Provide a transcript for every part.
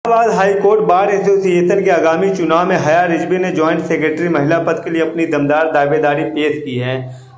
Allahabad high court bar association के आगामी चुनाव में हया रिजवी ने ज्वाइंट सेक्रेटरी महिला पद के लिए अपनी दमदार दावेदारी पेश की है।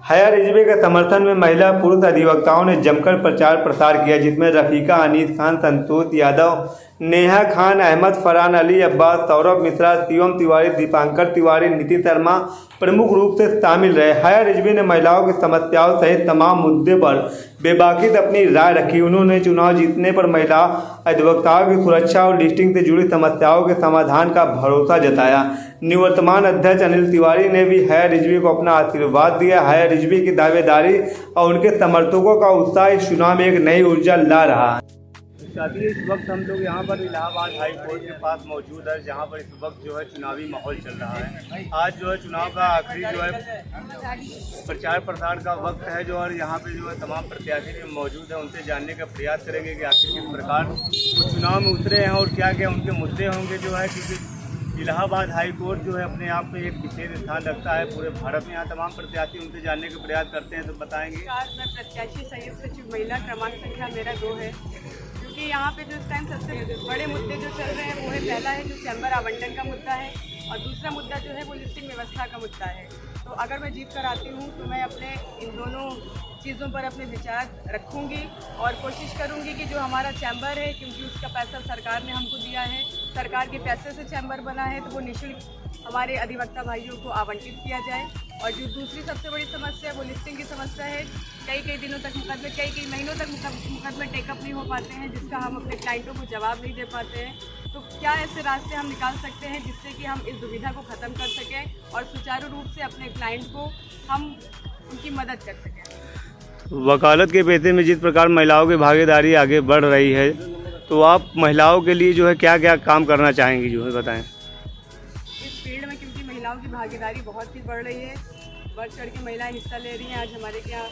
हया रिजवी के समर्थन में महिला पुरुष अधिवक्ताओं ने जमकर प्रचार प्रसार किया, जिसमें रफीका, अनीस खान, संतोष यादव, नेहा खान, अहमद, फरहान अली, अब्बास, सौरभ मिश्रा, शिवम तिवारी, दीपांकर तिवारी, नीति शर्मा प्रमुख रूप से शामिल रहे। हया रिजवी ने महिलाओं की समस्याओं सहित तमाम मुद्दे पर बेबाकी अपनी राय रखी। उन्होंने चुनाव जीतने पर महिला अधिवक्ताओं की सुरक्षा और लिस्टिंग से जुड़ी समस्याओं के समाधान का भरोसा जताया। निवर्तमान अध्यक्ष अनिल तिवारी ने भी हया रिजवी को अपना आशीर्वाद दिया। हया रिजवी की दावेदारी और उनके समर्थकों का उत्साह इस चुनाव में एक नई ऊर्जा ला रहा है। साथी इस वक्त हम लोग यहाँ पर इलाहाबाद हाई कोर्ट के पास मौजूद है, जहाँ पर इस वक्त जो है चुनावी माहौल चल रहा है। आज जो है चुनाव का आखिरी जो है प्रचार प्रसार का वक्त है जो, और यहाँ पे जो है तमाम प्रत्याशी भी मौजूद है। उनसे जानने का प्रयास करेंगे कि आखिर किस प्रकार वो चुनाव में उतरे हैं और क्या क्या उनके मुद्दे होंगे जो है, क्योंकि इलाहाबाद हाई कोर्ट जो है अपने आप में एक विशेष स्थान रखता है पूरे भारत में। यहाँ तमाम प्रत्याशी उनसे जानने का प्रयास करते हैं, तो बताएंगे। मैं प्रत्याशी संयुक्त सचिव महिला, क्रमांक संख्या मेरा 2 है। क्योंकि यहाँ पे जो इस टाइम सबसे बड़े मुद्दे जो चल रहे हैं वो है, पहला है जो चैम्बर आवंटन का मुद्दा है, और दूसरा मुद्दा जो है वो लिस्टिंग व्यवस्था का मुद्दा है। तो अगर मैं जीत कर आती हूँ तो मैं अपने इन दोनों चीज़ों पर अपने विचार रखूँगी और कोशिश करूँगी कि जो हमारा चैम्बर है, क्योंकि उसका पैसा सरकार ने हमको दिया है, सरकार के पैसे से चैम्बर बना है, तो वो निःशुल्क हमारे अधिवक्ता भाइयों को आवंटित किया जाए। और जो दूसरी सबसे बड़ी समस्या है वो लिस्टिंग की समस्या है। कई दिनों तक मुकदमे, कई महीनों तक मुकदमे टेकअप नहीं हो पाते हैं, जिसका हम अपने क्लाइंटों को जवाब नहीं दे पाते हैं। तो क्या ऐसे रास्ते हम निकाल सकते हैं जिससे कि हम इस दुविधा को ख़त्म कर सकें और सुचारू रूप से अपने क्लाइंट को हम उनकी मदद कर सकें। वकालत के पेशे में जिस प्रकार महिलाओं की भागीदारी आगे बढ़ रही है, तो आप महिलाओं के लिए जो है क्या क्या काम करना चाहेंगी, जो है बताएं। इस फील्ड में क्योंकि महिलाओं की भागीदारी बहुत ही बढ़ रही है, बढ़ चढ़ के महिलाएं हिस्सा ले रही हैं। आज हमारे यहाँ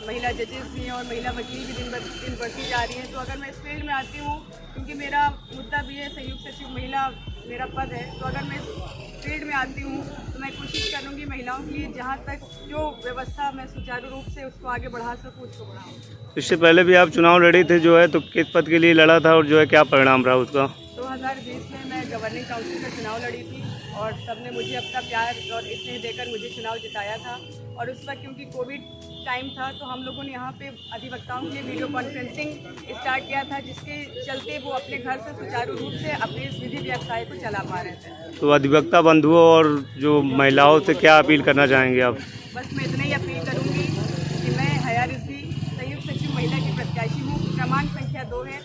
महिला जजेस भी हैं और महिला वकील भी दिन बढ़ती जा रही हैं। तो अगर मैं इस फील्ड में आती हूँ, क्योंकि मेरा मुद्दा भी है संयुक्त सचिव महिला मेरा पद है, तो अगर मैं इस फील्ड में आती हूँ तो मैं कोशिश करूँगी महिलाओं के लिए जहाँ तक जो व्यवस्था मैं सुचारू रूप से उसको आगे बढ़ा सकूँ, उसको बढ़ाऊँ। इससे पहले भी आप चुनाव लड़ी थे जो है, तो किस पद के लिए लड़ा था और जो है क्या परिणाम रहा उसका? 2020 में मैं गवर्निंग काउंसिल का चुनाव लड़ी थी और सबने मुझे अपना प्यार और स्नेह देकर मुझे चुनाव जिताया था। और उस वक्त क्योंकि कोविड टाइम था, तो हम लोगों ने यहाँ पे अधिवक्ताओं के लिए वीडियो कॉन्फ्रेंसिंग स्टार्ट किया था, जिसके चलते वो अपने घर से सुचारू रूप से अपने इस विधि व्यवसाय को चला पा रहे थे। तो अधिवक्ता बंधुओं और जो महिलाओं से क्या अपील करना चाहेंगे आप? बस मैं इतना ही अपील करूँगी कि मैं हया रिजवी संयुक्त सचिव महिला की प्रत्याशी हूँ, क्रमांक संख्या 2 है।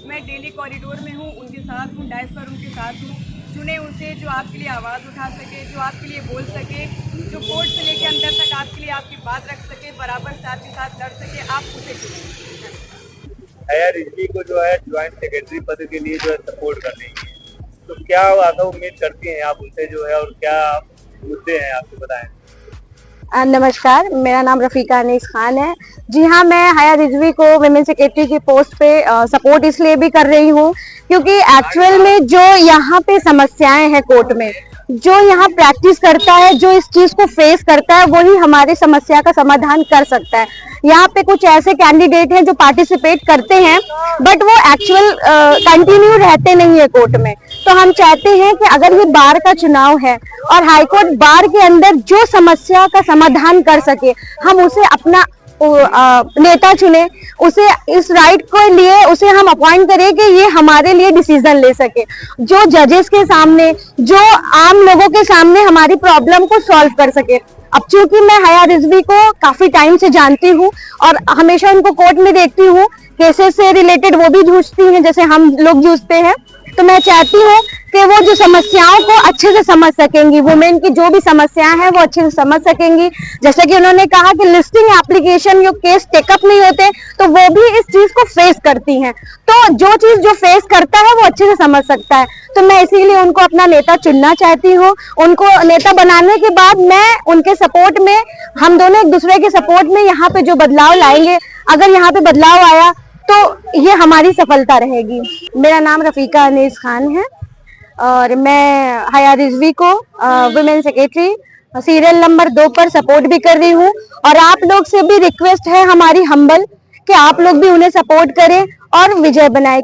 मैं डेली कॉरिडोर में हूँ, उनके साथ हूँ, डायस पर उनके साथ हूँ। चुने उनसे जो आपके लिए आवाज़ उठा सके, जो आपके लिए बोल सके, जो कोर्ट से लेके अंदर तक आपके लिए आपकी बात रख सके, बराबर साथ के साथ लड़ सके, आप उसे चुने। हया रिजवी को जो है ज्वाइंट सेक्रेटरी पद के लिए जो है सपोर्ट कर रही है, तो क्या आशा उम्मीद करती हैं आप उनसे जो है, और क्या मुद्दे हैं आपको बताएं। नमस्कार, मेरा नाम रफीका अनीस खान है। जी हाँ, मैं हया रिजवी को वुमेन सेक्रेटरी की पोस्ट पे सपोर्ट इसलिए भी कर रही हूँ क्योंकि एक्चुअल में जो यहाँ पे समस्याएं हैं कोर्ट में, जो यहाँ प्रैक्टिस करता है, जो इस चीज को फेस करता है, वही हमारी समस्या का समाधान कर सकता है। यहाँ पे कुछ ऐसे कैंडिडेट हैं जो पार्टिसिपेट करते हैं बट वो एक्चुअल कंटिन्यू रहते नहीं है कोर्ट में। तो हम चाहते हैं कि अगर ये बार का चुनाव है और हाईकोर्ट बार के अंदर जो समस्या का समाधान कर सके, हम उसे अपना नेता चुने, उसे इस राइट को लिए उसे हम अपॉइंट करें कि ये हमारे लिए डिसीजन ले सके, जो जजेस के सामने, जो आम लोगों के सामने हमारी प्रॉब्लम को सॉल्व कर सके। अब चूंकि मैं हया रिजवी को काफी टाइम से जानती हूँ और हमेशा उनको कोर्ट में देखती हूँ, केसेस से रिलेटेड वो भी जूझती हैं जैसे हम लोग जूझते हैं, तो मैं चाहती हूँ कि वो जो समस्याओं को अच्छे से समझ सकेंगी, वुमेन की जो भी समस्याएं हैं वो अच्छे से समझ सकेंगी। जैसे कि उन्होंने कहा कि लिस्टिंग एप्लीकेशन जो केस टेकअप नहीं होते, तो वो भी इस चीज को फेस करती हैं। तो जो चीज जो फेस करता है वो अच्छे से समझ सकता है। तो मैं इसीलिए उनको अपना नेता चुनना चाहती हूँ। उनको नेता बनाने के बाद मैं उनके सपोर्ट में, हम दोनों एक दूसरे के सपोर्ट में यहाँ पे जो बदलाव लाएंगे, अगर यहाँ पे बदलाव आया तो ये हमारी सफलता रहेगी। मेरा नाम रफीका अनीस खान है और मैं हया रिजवी को वुमेन सेक्रेटरी सीरियल नंबर 2 पर सपोर्ट भी कर रही हूँ। और आप लोग से भी रिक्वेस्ट है हमारी हम्बल कि आप लोग भी उन्हें सपोर्ट करें और विजय बनाएं।